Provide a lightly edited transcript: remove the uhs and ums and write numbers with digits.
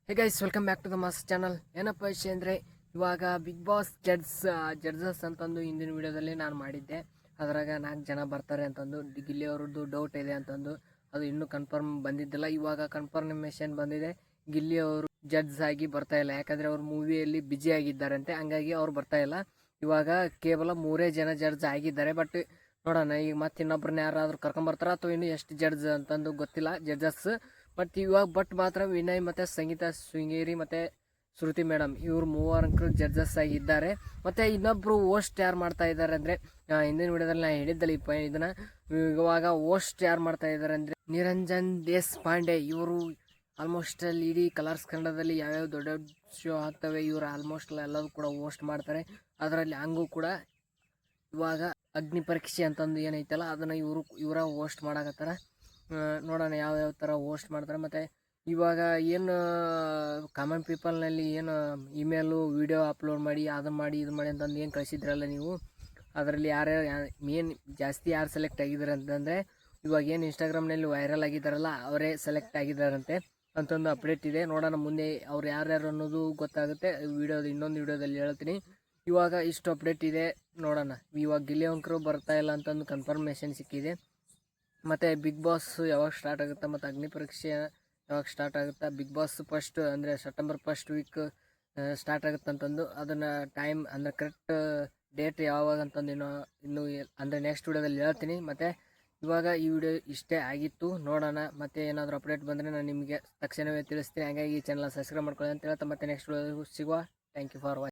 Hey guys, welcome back to the mass channel. ಏನಪ್ಪ ವಿಷಯ ಅಂದರೆ, ಇವಾಗ ಬಿಗ್ ಬಾಸ್ ಜಡ್ಜಸ್ ಅಂತಂದು ಹಿಂದಿನ ವಿಡಿಯೋದಲ್ಲಿ ನಾನು ಮಾಡಿದ್ದೆ. ಅದರಾಗ 4 ಜನ ಬರ್ತಾರೆ ಅಂತಂದು, ಗಿಲ್ಲಿ ಅವ್ರದ್ದು ಡೌಟ್ ಇದೆ ಅಂತಂದು. ಅದು ಇನ್ನೂ ಕನ್ಫರ್ಮ್ ಬಂದಿದ್ದಿಲ್ಲ. ಇವಾಗ ಕನ್ಫರ್ಮೇಷನ್ ಬಂದಿದೆ, ಗಿಲ್ಲಿ ಅವರು ಜಡ್ಜ್ ಆಗಿ ಬರ್ತಾ ಇಲ್ಲ. ಯಾಕಂದರೆ ಅವ್ರು ಮೂವಿಯಲ್ಲಿ ಬ್ಯುಸಿ ಆಗಿದ್ದಾರಂತೆ, ಹಂಗಾಗಿ ಅವ್ರು ಬರ್ತಾ ಇಲ್ಲ. ಇವಾಗ ಕೇವಲ 3 ಜನ ಜಡ್ಜ್ ಆಗಿದ್ದಾರೆ. ಬಟ್ ನೋಡೋಣ, ಈಗ ಮತ್ತೆ ಇನ್ನೊಬ್ಬರನ್ನ ಯಾರಾದರೂ ಕರ್ಕೊಂಬರ್ತಾರ ಅಥವಾ ಇನ್ನೂ ಎಷ್ಟು ಜಡ್ಜ್ ಅಂತಂದು ಗೊತ್ತಿಲ್ಲ, ಜಡ್ಜಸ್. ಬಟ್ ಇವಾಗ ಮಾತ್ರ ವಿನಯ್ ಮತ್ತು ಸಂಗೀತ ಶೃಂಗೇರಿ ಮತ್ತು ಶ್ರುತಿ ಮೇಡಮ್ ಇವರು ಮೂವರು ಜಡ್ಜಸ್ ಆಗಿದ್ದಾರೆ. ಮತ್ತು ಇನ್ನೊಬ್ಬರು ಹೋಸ್ಟ್ ಯಾರು ಮಾಡ್ತಾ ಇದ್ದಾರೆ ಅಂದರೆ, ಹಿಂದಿನ ವಿಡಿಯೋದಲ್ಲಿ ನಾನು ಹೇಳಿದ್ದಲ್ಲಿ ಇದನ್ನು. ಇವಾಗ ಹೋಸ್ಟ್ ಯಾರು ಮಾಡ್ತಾ ಇದ್ದಾರೆ ಅಂದರೆ ನಿರಂಜನ್ ದೇಶಪಾಂಡೆ. ಇವರು ಆಲ್ಮೋಸ್ಟ್ ಅಲ್ಲಿ ಇಡೀ ಕಲರ್ಸ್ ಕನ್ನಡದಲ್ಲಿ ಯಾವ್ಯಾವ ದೊಡ್ಡ ದೊಡ್ಡ ಶೋ ಆಗ್ತವೆ, ಇವರು ಆಲ್ಮೋಸ್ಟ್ ಎಲ್ಲರೂ ಕೂಡ ಹೋಸ್ಟ್ ಮಾಡ್ತಾರೆ. ಅದರಲ್ಲಿ ಹಂಗೂ ಕೂಡ ಇವಾಗ ಅಗ್ನಿ ಪರೀಕ್ಷೆ ಅಂತಂದು ಏನೈತಲ್ಲ, ಅದನ್ನು ಇವರ ಹೋಸ್ಟ್ ಮಾಡಕತ್ತಾರ. ನೋಡೋಣ ಯಾವ ಥರ ಹೋಸ್ಟ್ ಮಾಡ್ತಾರೆ. ಮತ್ತು ಇವಾಗ ಏನು ಕಾಮನ್ ಪೀಪಲ್ನಲ್ಲಿ ಏನು ಇಮೇಲು ವಿಡಿಯೋ ಅಪ್ಲೋಡ್ ಮಾಡಿ ಅದನ್ನು ಮಾಡಿ ಇದು ಮಾಡಿ ಅಂತಂದು ಏನು ಕಳಿಸಿದ್ರಲ್ಲ ನೀವು, ಅದರಲ್ಲಿ ಮೇನ್ ಜಾಸ್ತಿ ಯಾರು ಸೆಲೆಕ್ಟ್ ಆಗಿದ್ದಾರೆ ಅಂತಂದರೆ, ಇವಾಗ ಏನು ಇನ್ಸ್ಟಾಗ್ರಾಮ್ನಲ್ಲಿ ವೈರಲ್ ಆಗಿದ್ದಾರಲ್ಲ ಅವರೇ ಸೆಲೆಕ್ಟ್ ಆಗಿದ್ದಾರಂತೆ ಅಂತಂದು ಅಪ್ಡೇಟ್ ಇದೆ. ನೋಡೋಣ ಮುಂದೆ ಅವ್ರು ಯಾರ್ಯಾರು ಅನ್ನೋದು ಗೊತ್ತಾಗುತ್ತೆ. ಇನ್ನೊಂದು ವಿಡಿಯೋದಲ್ಲಿ ಹೇಳ್ತೀನಿ. ಇವಾಗ ಇಷ್ಟು ಅಪ್ಡೇಟ್ ಇದೆ, ನೋಡೋಣ. ಇವಾಗ ಗಿಲ್ಲಿ ಅಂಕರು ಬರ್ತಾ ಇಲ್ಲ ಅಂತಂದು ಕನ್ಫರ್ಮೇಷನ್ ಸಿಕ್ಕಿದೆ. ಮತ್ತು ಬಿಗ್ ಬಾಸ್ ಯಾವಾಗ ಸ್ಟಾರ್ಟ್ ಆಗುತ್ತೆ ಮತ್ತು ಅಗ್ನಿ ಪರೀಕ್ಷೆ ಯಾವಾಗ ಸ್ಟಾರ್ಟ್ ಆಗುತ್ತೆ, ಬಿಗ್ ಬಾಸ್ ಫಸ್ಟ್ ಅಂದರೆ ಸೆಪ್ಟೆಂಬರ್ ಫಸ್ಟ್ ವೀಕ್ ಸ್ಟಾರ್ಟ್ ಆಗುತ್ತೆ ಅಂತಂದು, ಅದನ್ನು ಟೈಮ್ ಅಂದರೆ ಕರೆಕ್ಟ್ ಡೇಟ್ ಯಾವಾಗ ಅಂತಂದು ಇನ್ನೂ ಅಂದರೆ ನೆಕ್ಸ್ಟ್ ವಿಡಿಯೋದಲ್ಲಿ ಹೇಳ್ತೀನಿ. ಮತ್ತು ಇವಾಗ ಈ ವಿಡಿಯೋ ಇಷ್ಟೇ ಆಗಿತ್ತು. ನೋಡೋಣ, ಮತ್ತೆ ಏನಾದರೂ ಅಪ್ಡೇಟ್ ಬಂದರೆ ನಾನು ನಿಮಗೆ ತಕ್ಷಣವೇ ತಿಳಿಸ್ತೀನಿ. ಹಾಗಾಗಿ ಈ ಚಾನಲ್ ಸಬ್ಸ್ಕ್ರೈಬ್ ಮಾಡ್ಕೊಳ್ಳಿ ಅಂತ ಹೇಳ್ತಾ ಮತ್ತೆ ನೆಕ್ಸ್ಟ್ ವಿಡಿಯೋ ಸಿಗುವ. Thank you for watching.